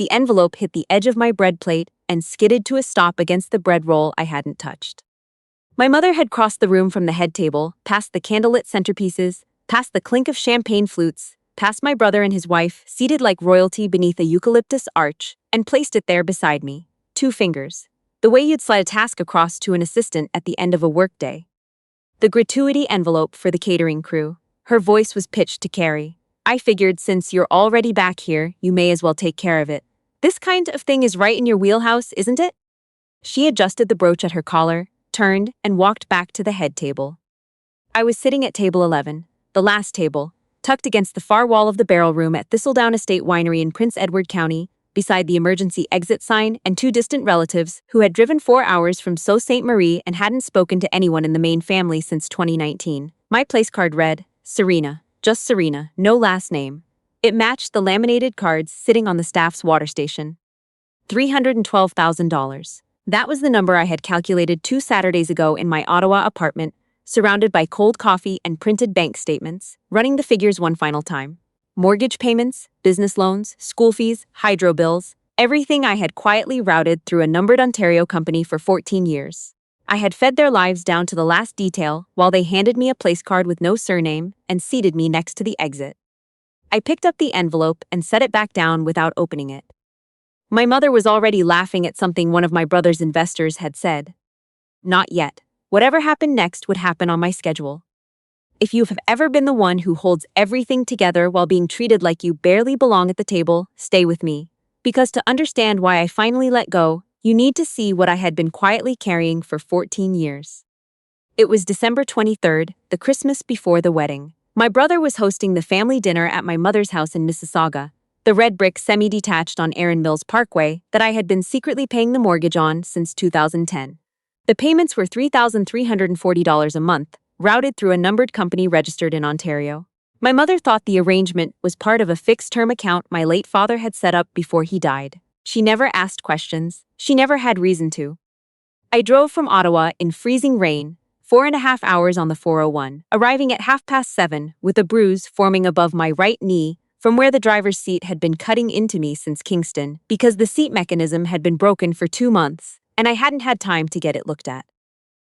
the envelope hit the edge of my bread plate and skidded to a stop against the bread roll I hadn't touched. My mother had crossed the room from the head table, past the candlelit centerpieces, past the clink of champagne flutes, past my brother and his wife, seated like royalty beneath a eucalyptus arch, and placed it there beside me, 2 fingers, the way you'd slide a task across to an assistant at the end of a workday. The gratuity envelope for the catering crew. Her voice was pitched to Carrie. I figured since you're already back here, you may as well take care of it. This kind of thing is right in your wheelhouse, isn't it? She adjusted the brooch at her collar, turned, and walked back to the head table. I was sitting at table 11, the last table, tucked against the far wall of the barrel room at Thistledown Estate Winery in Prince Edward County, beside the emergency exit sign and 2 distant relatives who had driven 4 hours from Sault Ste. Marie and hadn't spoken to anyone in the main family since 2019. My place card read, Serena, just Serena, no last name. It matched the laminated cards sitting on the staff's water station. $312,000. That was the number I had calculated 2 Saturdays ago in my Ottawa apartment, surrounded by cold coffee and printed bank statements, running the figures one final time. Mortgage payments, business loans, school fees, hydro bills, everything I had quietly routed through a numbered Ontario company for 14 years. I had fed their lives down to the last detail while they handed me a place card with no surname and seated me next to the exit. I picked up the envelope and set it back down without opening it. My mother was already laughing at something one of my brother's investors had said. Not yet. Whatever happened next would happen on my schedule. If you have ever been the one who holds everything together while being treated like you barely belong at the table, stay with me. Because to understand why I finally let go, you need to see what I had been quietly carrying for 14 years. It was December 23rd, the Christmas before the wedding. My brother was hosting the family dinner at my mother's house in Mississauga, the red brick semi-detached on Erin Mills Parkway that I had been secretly paying the mortgage on since 2010. The payments were $3,340 a month, routed through a numbered company registered in Ontario. My mother thought the arrangement was part of a fixed-term account my late father had set up before he died. She never asked questions. She never had reason to. I drove from Ottawa in freezing rain, 4.5 hours on the 401, arriving at 7:30 with a bruise forming above my right knee from where the driver's seat had been cutting into me since Kingston because the seat mechanism had been broken for 2 months, and I hadn't had time to get it looked at.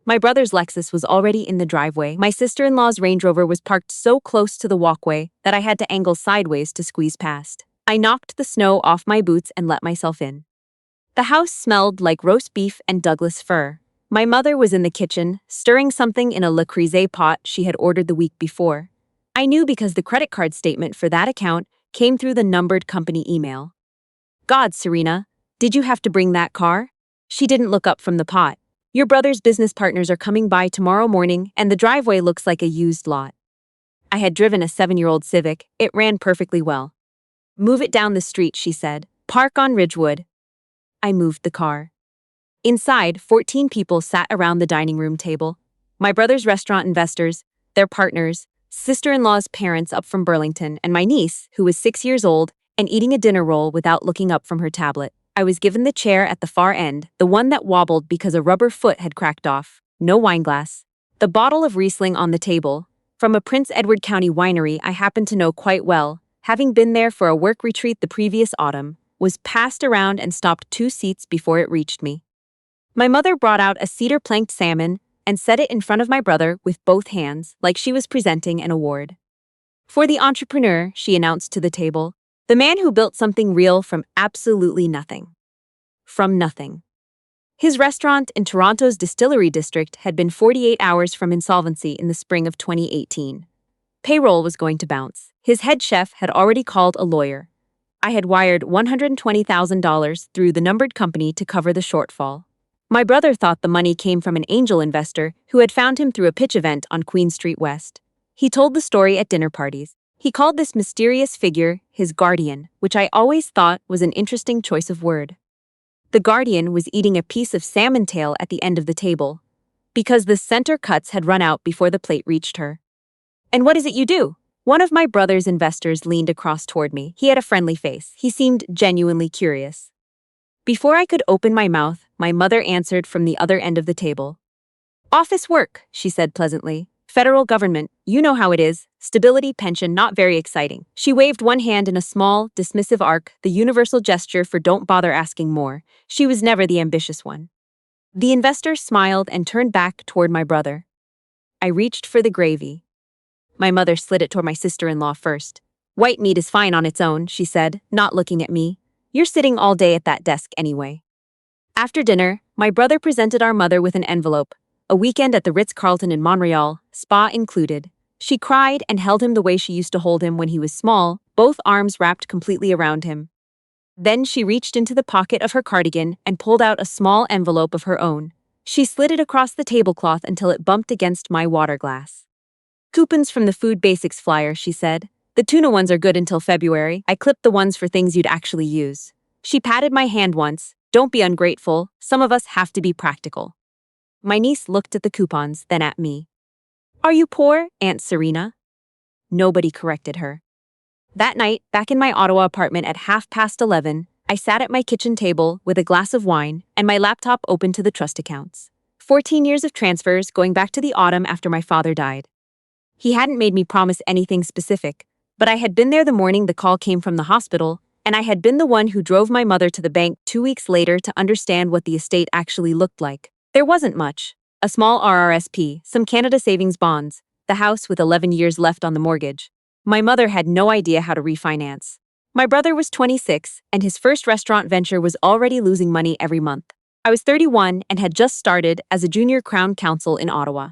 My brother's Lexus was already in the driveway. My sister-in-law's Range Rover was parked so close to the walkway that I had to angle sideways to squeeze past. I knocked the snow off my boots and let myself in. The house smelled like roast beef and Douglas fir. My mother was in the kitchen, stirring something in a Le Creuset pot she had ordered the week before. I knew because the credit card statement for that account came through the numbered company email. God, Serena, did you have to bring that car? She didn't look up from the pot. Your brother's business partners are coming by tomorrow morning and the driveway looks like a used lot. I had driven a 7-year-old Civic. It ran perfectly well. Move it down the street, she said. Park on Ridgewood. I moved the car. Inside, 14 people sat around the dining room table. My brother's restaurant investors, their partners, sister-in-law's parents up from Burlington, and my niece, who was 6 years old and eating a dinner roll without looking up from her tablet. I was given the chair at the far end, the one that wobbled because a rubber foot had cracked off. No wine glass. The bottle of Riesling on the table, from a Prince Edward County winery I happened to know quite well, having been there for a work retreat the previous autumn, was passed around and stopped 2 seats before it reached me. My mother brought out a cedar-planked salmon and set it in front of my brother with both hands, like she was presenting an award. For the entrepreneur, she announced to the table, the man who built something real from absolutely nothing. From nothing. His restaurant in Toronto's Distillery district had been 48 hours from insolvency in the spring of 2018. Payroll was going to bounce. His head chef had already called a lawyer. I had wired $120,000 through the numbered company to cover the shortfall. My brother thought the money came from an angel investor who had found him through a pitch event on Queen Street West. He told the story at dinner parties. He called this mysterious figure his guardian, which I always thought was an interesting choice of word. The guardian was eating a piece of salmon tail at the end of the table, because the center cuts had run out before the plate reached her. And what is it you do? One of my brother's investors leaned across toward me. He had a friendly face. He seemed genuinely curious. Before I could open my mouth, my mother answered from the other end of the table. Office work, she said pleasantly. Federal government, you know how it is, Stability pension not very exciting. She waved one hand in a small, dismissive arc, the universal gesture for don't bother asking more. She was never the ambitious one. The investor smiled and turned back toward my brother. I reached for the gravy. My mother slid it toward my sister-in-law first. White meat is fine on its own, she said, not looking at me. You're sitting all day at that desk anyway. After dinner, my brother presented our mother with an envelope. A weekend at the Ritz-Carlton in Montreal, spa included. She cried and held him the way she used to hold him when he was small, both arms wrapped completely around him. Then she reached into the pocket of her cardigan and pulled out a small envelope of her own. She slid it across the tablecloth until it bumped against my water glass. Coupons from the Food Basics flyer, she said. The tuna ones are good until February. I clipped the ones for things you'd actually use. She patted my hand once. Don't be ungrateful. Some of us have to be practical. My niece looked at the coupons, then at me. Are you poor, Aunt Serena? Nobody corrected her. That night, back in my Ottawa apartment at 11:30, I sat at my kitchen table with a glass of wine and my laptop open to the trust accounts. 14 years of transfers going back to the autumn after my father died. He hadn't made me promise anything specific, but I had been there the morning the call came from the hospital, and I had been the one who drove my mother to the bank 2 weeks later to understand what the estate actually looked like. There wasn't much. A small RRSP, some Canada Savings bonds, the house with 11 years left on the mortgage. My mother had no idea how to refinance. My brother was 26, and his first restaurant venture was already losing money every month. I was 31 and had just started as a junior Crown Counsel in Ottawa.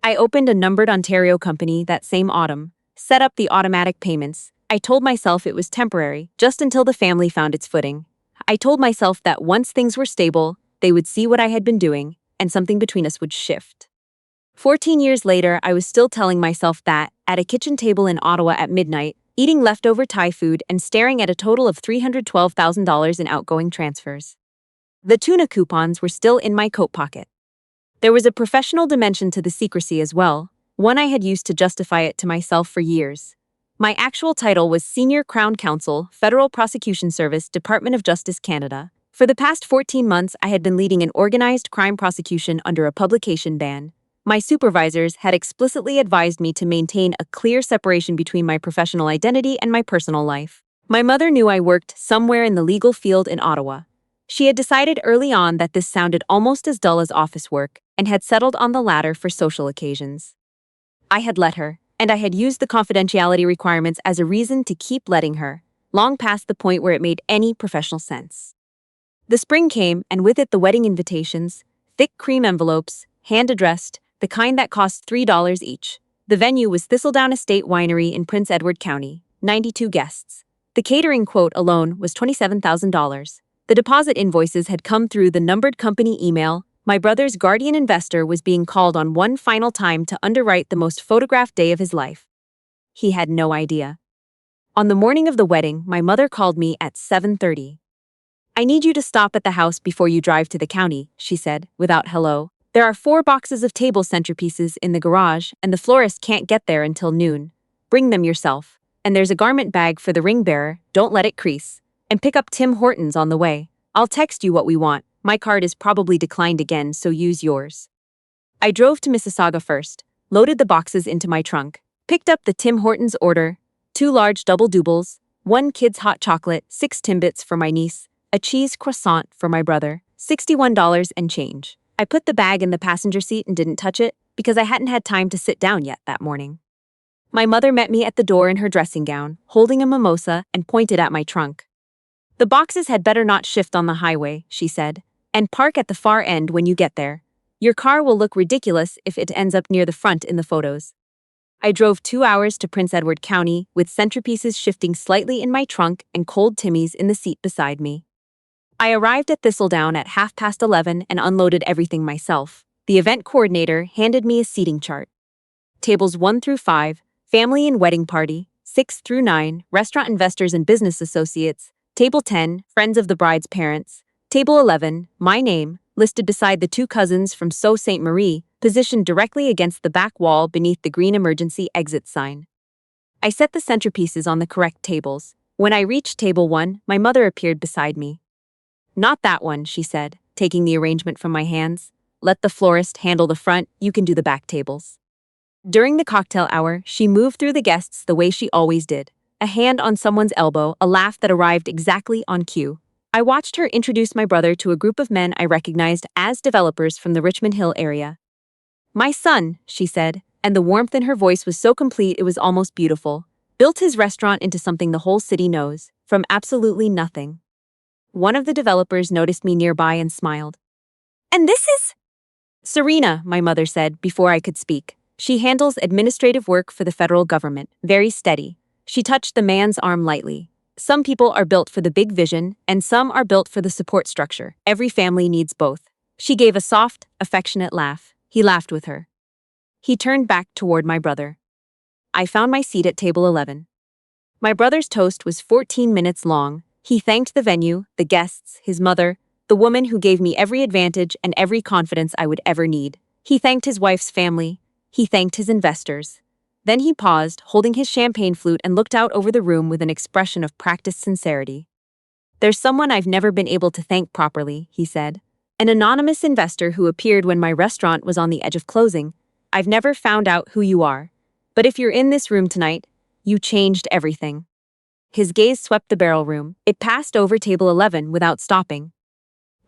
I opened a numbered Ontario company that same autumn, set up the automatic payments. I told myself it was temporary, just until the family found its footing. I told myself that once things were stable, they would see what I had been doing, and something between us would shift. 14 years later, I was still telling myself that, at a kitchen table in Ottawa at midnight, eating leftover Thai food and staring at a total of $312,000 in outgoing transfers. The tuna coupons were still in my coat pocket. There was a professional dimension to the secrecy as well, one I had used to justify it to myself for years. My actual title was Senior Crown Counsel, Federal Prosecution Service, Department of Justice, Canada. For the past 14 months, I had been leading an organized crime prosecution under a publication ban. My supervisors had explicitly advised me to maintain a clear separation between my professional identity and my personal life. My mother knew I worked somewhere in the legal field in Ottawa. She had decided early on that this sounded almost as dull as office work, and had settled on the latter for social occasions. I had let her, and I had used the confidentiality requirements as a reason to keep letting her, long past the point where it made any professional sense. The spring came, and with it the wedding invitations, thick cream envelopes, hand-addressed, the kind that cost $3 each. The venue was Thistledown Estate Winery in Prince Edward County, 92 guests. The catering quote alone was $27,000. The deposit invoices had come through the numbered company email. My brother's guardian investor was being called on one final time to underwrite the most photographed day of his life. He had no idea. On the morning of the wedding, my mother called me at 7:30. I need you to stop at the house before you drive to the county, she said, without hello. There are 4 boxes of table centerpieces in the garage, and the florist can't get there until noon. Bring them yourself. And there's a garment bag for the ring bearer, don't let it crease. And pick up Tim Hortons on the way. I'll text you what we want. My card is probably declined again, so use yours. I drove to Mississauga first, loaded the boxes into my trunk, picked up the Tim Hortons order, 2 large double doubles, 1 kid's hot chocolate, 6 Timbits for my niece, a cheese croissant for my brother, $61 and change. I put the bag in the passenger seat and didn't touch it because I hadn't had time to sit down yet that morning. My mother met me at the door in her dressing gown, holding a mimosa, and pointed at my trunk. The boxes had better not shift on the highway, she said, and park at the far end when you get there. Your car will look ridiculous if it ends up near the front in the photos. I drove 2 hours to Prince Edward County with centerpieces shifting slightly in my trunk and cold Timmy's in the seat beside me. I arrived at Thistledown at 11:30 and unloaded everything myself. The event coordinator handed me a seating chart. Tables 1 through 5, family and wedding party, 6 through 9, restaurant investors and business associates, Table 10, friends of the bride's parents, Table 11, my name, listed beside the 2 cousins from Sault Ste. Marie, positioned directly against the back wall beneath the green emergency exit sign. I set the centerpieces on the correct tables. When I reached Table 1, my mother appeared beside me. Not that one, she said, taking the arrangement from my hands. Let the florist handle the front, you can do the back tables. During the cocktail hour, she moved through the guests the way she always did. A hand on someone's elbow, a laugh that arrived exactly on cue. I watched her introduce my brother to a group of men I recognized as developers from the Richmond Hill area. "My son," she said, and the warmth in her voice was so complete it was almost beautiful. "Built his restaurant into something the whole city knows, from absolutely nothing." One of the developers noticed me nearby and smiled. "And this is?" "Serena," my mother said before I could speak. "She handles administrative work for the federal government, very steady." She touched the man's arm lightly. "Some people are built for the big vision, and some are built for the support structure. Every family needs both." She gave a soft, affectionate laugh. He laughed with her. He turned back toward my brother. I found my seat at table 11. My brother's toast was 14 minutes long. He thanked the venue, the guests, his mother, the woman who gave me every advantage and every confidence I would ever need. He thanked his wife's family. He thanked his investors. Then he paused, holding his champagne flute, and looked out over the room with an expression of practiced sincerity. "There's someone I've never been able to thank properly," he said. "An anonymous investor who appeared when my restaurant was on the edge of closing. I've never found out who you are. But if you're in this room tonight, you changed everything." His gaze swept the barrel room. It passed over table 11 without stopping.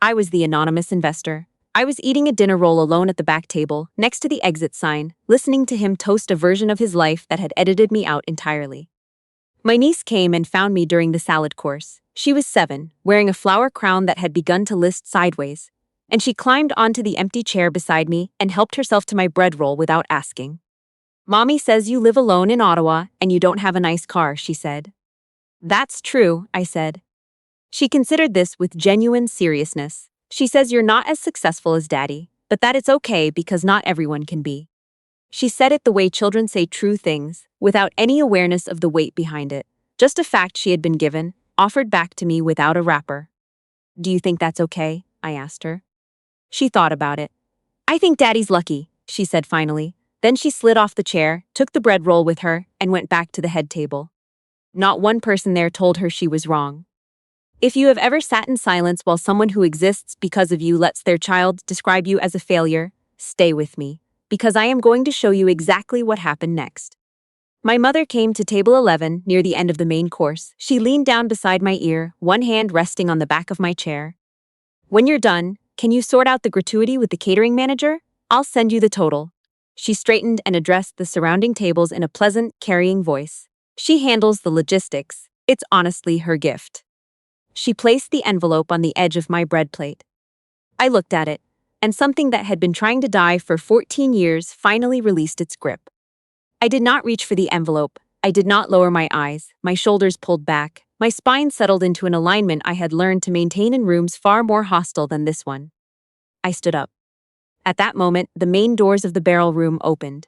I was the anonymous investor. I was eating a dinner roll alone at the back table, next to the exit sign, listening to him toast a version of his life that had edited me out entirely. My niece came and found me during the salad course. She was 7, wearing a flower crown that had begun to list sideways, and she climbed onto the empty chair beside me and helped herself to my bread roll without asking. "Mommy says you live alone in Ottawa and you don't have a nice car," she said. "That's true," I said. She considered this with genuine seriousness. "She says you're not as successful as Daddy, but that it's okay because not everyone can be." She said it the way children say true things, without any awareness of the weight behind it. Just a fact she had been given, offered back to me without a wrapper. "Do you think that's okay?" I asked her. She thought about it. "I think Daddy's lucky," she said finally. Then she slid off the chair, took the bread roll with her, and went back to the head table. Not one person there told her she was wrong. If you have ever sat in silence while someone who exists because of you lets their child describe you as a failure, stay with me, because I am going to show you exactly what happened next. My mother came to table 11 near the end of the main course. She leaned down beside my ear, one hand resting on the back of my chair. "When you're done, can you sort out the gratuity with the catering manager? I'll send you the total." She straightened and addressed the surrounding tables in a pleasant, carrying voice. "She handles the logistics. It's honestly her gift." She placed the envelope on the edge of my bread plate. I looked at it, and something that had been trying to die for 14 years finally released its grip. I did not reach for the envelope. I did not lower my eyes. My shoulders pulled back. My spine settled into an alignment I had learned to maintain in rooms far more hostile than this one. I stood up. At that moment, the main doors of the barrel room opened.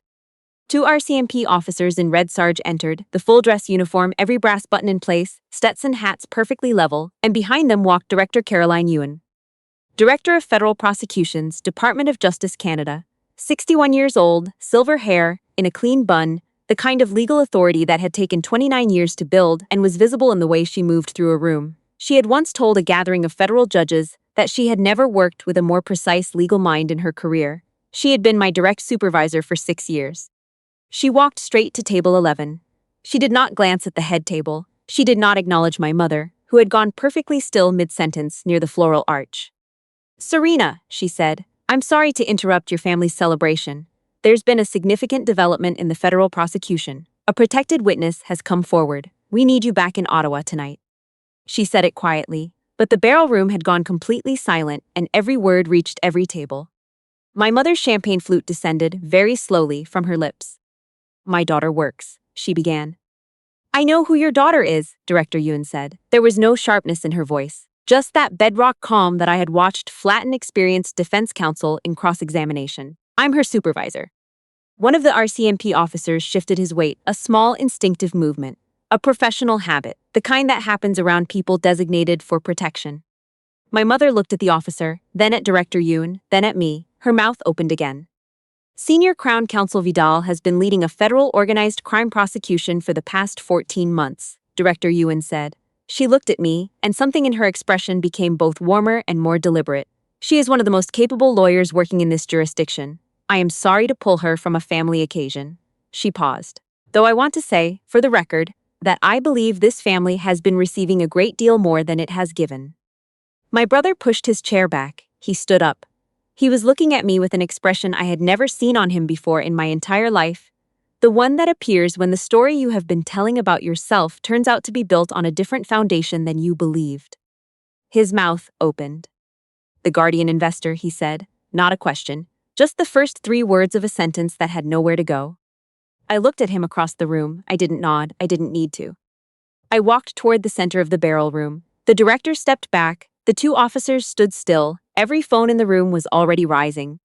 2 RCMP officers in red sarge entered, the full dress uniform, every brass button in place, Stetson hats perfectly level, and behind them walked Director Caroline Ewan. Director of Federal Prosecutions, Department of Justice Canada. 61 years old, silver hair, in a clean bun, the kind of legal authority that had taken 29 years to build and was visible in the way she moved through a room. She had once told a gathering of federal judges that she had never worked with a more precise legal mind in her career. She had been my direct supervisor for 6 years. She walked straight to table 11. She did not glance at the head table. She did not acknowledge my mother, who had gone perfectly still mid-sentence near the floral arch. "Serena," she said, "I'm sorry to interrupt your family's celebration. There's been a significant development in the federal prosecution. A protected witness has come forward. We need you back in Ottawa tonight." She said it quietly, but the barrel room had gone completely silent and every word reached every table. My mother's champagne flute descended, very slowly, from her lips. "My daughter works," she began. "I know who your daughter is," Director Ewan said. There was no sharpness in her voice, just that bedrock calm that I had watched flatten experienced defense counsel in cross-examination. "I'm her supervisor." One of the RCMP officers shifted his weight, a small instinctive movement, a professional habit, the kind that happens around people designated for protection. My mother looked at the officer, then at Director Ewan, then at me, her mouth opened again. "Senior Crown Counsel Vidal has been leading a federal organized crime prosecution for the past 14 months, Director Ewan said. She looked at me, and something in her expression became both warmer and more deliberate. "She is one of the most capable lawyers working in this jurisdiction. I am sorry to pull her from a family occasion. She paused. Though I want to say, for the record, that I believe this family has been receiving a great deal more than it has given. My brother pushed his chair back. He stood up. He was looking at me with an expression I had never seen on him before in my entire life, the one that appears when the story you have been telling about yourself turns out to be built on a different foundation than you believed. His mouth opened. The guardian investor, he said, not a question, just the first 3 words of a sentence that had nowhere to go. I looked at him across the room. I didn't nod. I didn't need to. I walked toward the center of the barrel room. The director stepped back. The 2 officers stood still. Every phone in the room was already rising.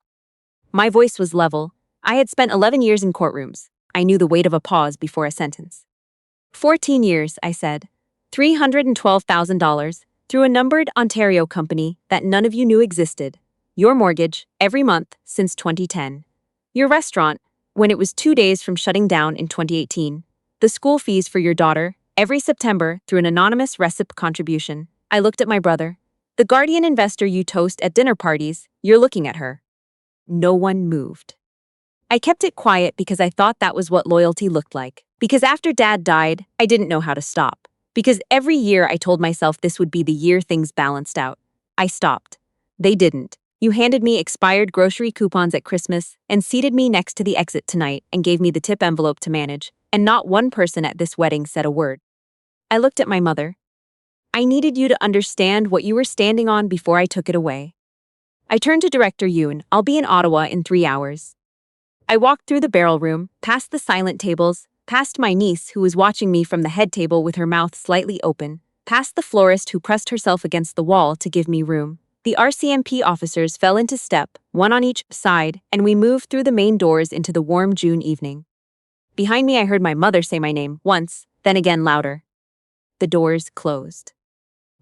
My voice was level. I had spent 11 years in courtrooms. I knew the weight of a pause before a sentence. 14 years, I said. $312,000 through a numbered Ontario company that none of you knew existed. Your mortgage, every month, since 2010. Your restaurant, when it was 2 days from shutting down in 2018. The school fees for your daughter, every September through an anonymous RESP contribution. I looked at my brother. The guardian investor you toast at dinner parties, you're looking at her. No one moved. I kept it quiet because I thought that was what loyalty looked like. Because after Dad died, I didn't know how to stop. Because every year I told myself this would be the year things balanced out. I stopped. They didn't. You handed me expired grocery coupons at Christmas and seated me next to the exit tonight and gave me the tip envelope to manage, and not one person at this wedding said a word. I looked at my mother. I needed you to understand what you were standing on before I took it away. I turned to Director Yoon. I'll be in Ottawa in 3 hours. I walked through the barrel room, past the silent tables, past my niece who was watching me from the head table with her mouth slightly open, past the florist who pressed herself against the wall to give me room. The RCMP officers fell into step, 1 on each side, and we moved through the main doors into the warm June evening. Behind me I heard my mother say my name, once, then again louder. The doors closed.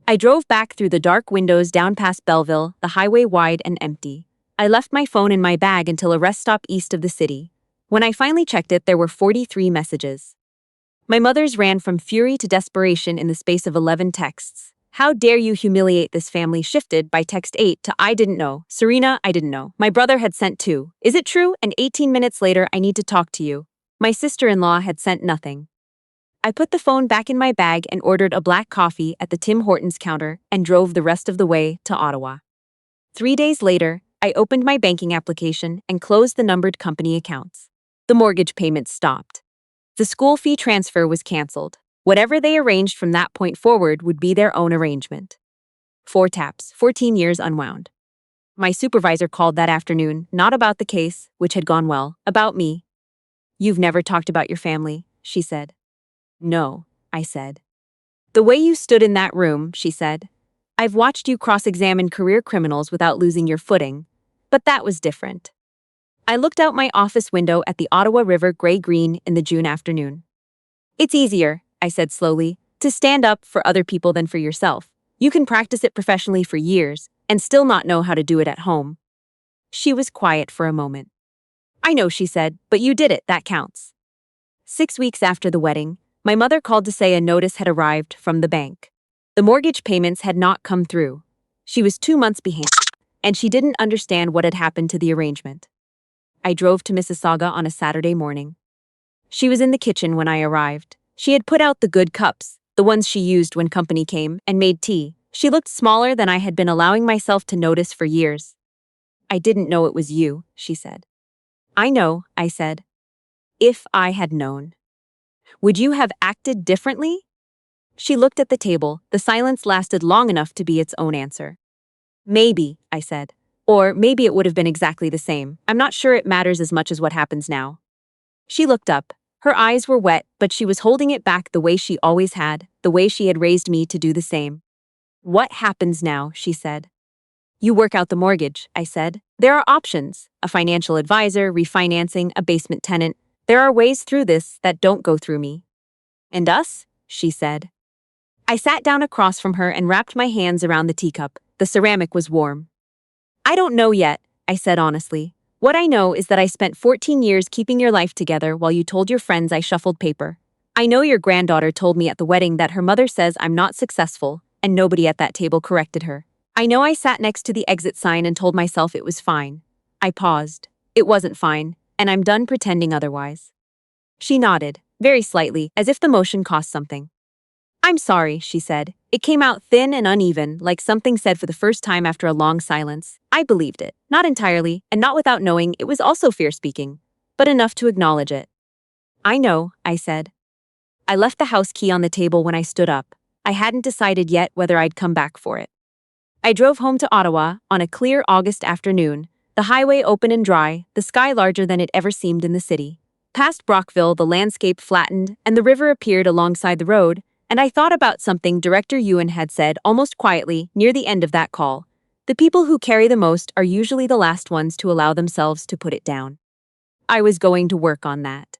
I drove back through the dark windows down past Belleville, the highway wide and empty. I left my phone in my bag until a rest stop east of the city. When I finally checked it, there were 43 messages. My mother's ran from fury to desperation in the space of 11 texts. How dare you humiliate this family shifted by text 8 to I didn't know. Serena, I didn't know. My brother had sent 2. Is it true? And 18 minutes later, I need to talk to you. My sister-in-law had sent nothing. I put the phone back in my bag and ordered a black coffee at the Tim Hortons counter and drove the rest of the way to Ottawa. 3 days later, I opened my banking application and closed the numbered company accounts. The mortgage payments stopped. The school fee transfer was canceled. Whatever they arranged from that point forward would be their own arrangement. 4 taps, 14 years unwound. My supervisor called that afternoon, not about the case, which had gone well, about me. You've never talked about your family, she said. No, I said. The way you stood in that room, she said. I've watched you cross-examine career criminals without losing your footing, but that was different. I looked out my office window at the Ottawa River gray-green in the June afternoon. It's easier, I said slowly, to stand up for other people than for yourself. You can practice it professionally for years and still not know how to do it at home. She was quiet for a moment. I know, she said, but you did it, that counts. 6 weeks after the wedding, my mother called to say a notice had arrived from the bank. The mortgage payments had not come through. She was 2 months behind, and she didn't understand what had happened to the arrangement. I drove to Mississauga on a Saturday morning. She was in the kitchen when I arrived. She had put out the good cups, the ones she used when company came, and made tea. She looked smaller than I had been allowing myself to notice for years. I didn't know it was you, she said. I know, I said. If I had known. Would you have acted differently? She looked at the table. The silence lasted long enough to be its own answer. Maybe, I said. Or maybe it would have been exactly the same. I'm not sure it matters as much as what happens now. She looked up. Her eyes were wet, but she was holding it back the way she always had, the way she had raised me to do the same. What happens now, she said. You work out the mortgage, I said. There are options. A financial advisor, refinancing, a basement tenant. There are ways through this that don't go through me. And us? She said. I sat down across from her and wrapped my hands around the teacup. The ceramic was warm. I don't know yet, I said honestly. What I know is that I spent 14 years keeping your life together while you told your friends I shuffled paper. I know your granddaughter told me at the wedding that her mother says I'm not successful, and nobody at that table corrected her. I know I sat next to the exit sign and told myself it was fine. I paused. It wasn't fine, and I'm done pretending otherwise. She nodded, very slightly, as if the motion cost something. I'm sorry, she said. It came out thin and uneven, like something said for the first time after a long silence. I believed it, not entirely, and not without knowing it was also fear speaking, but enough to acknowledge it. I know, I said. I left the house key on the table when I stood up. I hadn't decided yet whether I'd come back for it. I drove home to Ottawa on a clear August afternoon, the highway open and dry, the sky larger than it ever seemed in the city. Past Brockville, the landscape flattened, and the river appeared alongside the road, and I thought about something Director Ewan had said almost quietly near the end of that call. The people who carry the most are usually the last ones to allow themselves to put it down. I was going to work on that.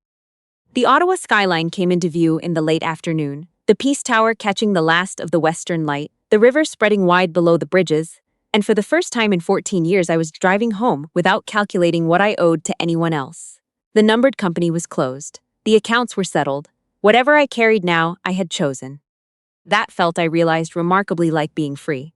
The Ottawa skyline came into view in the late afternoon, the Peace Tower catching the last of the western light, the river spreading wide below the bridges, and for the first time in 14 years I was driving home without calculating what I owed to anyone else. The numbered company was closed. The accounts were settled. Whatever I carried now, I had chosen. That felt, I realized, remarkably like being free.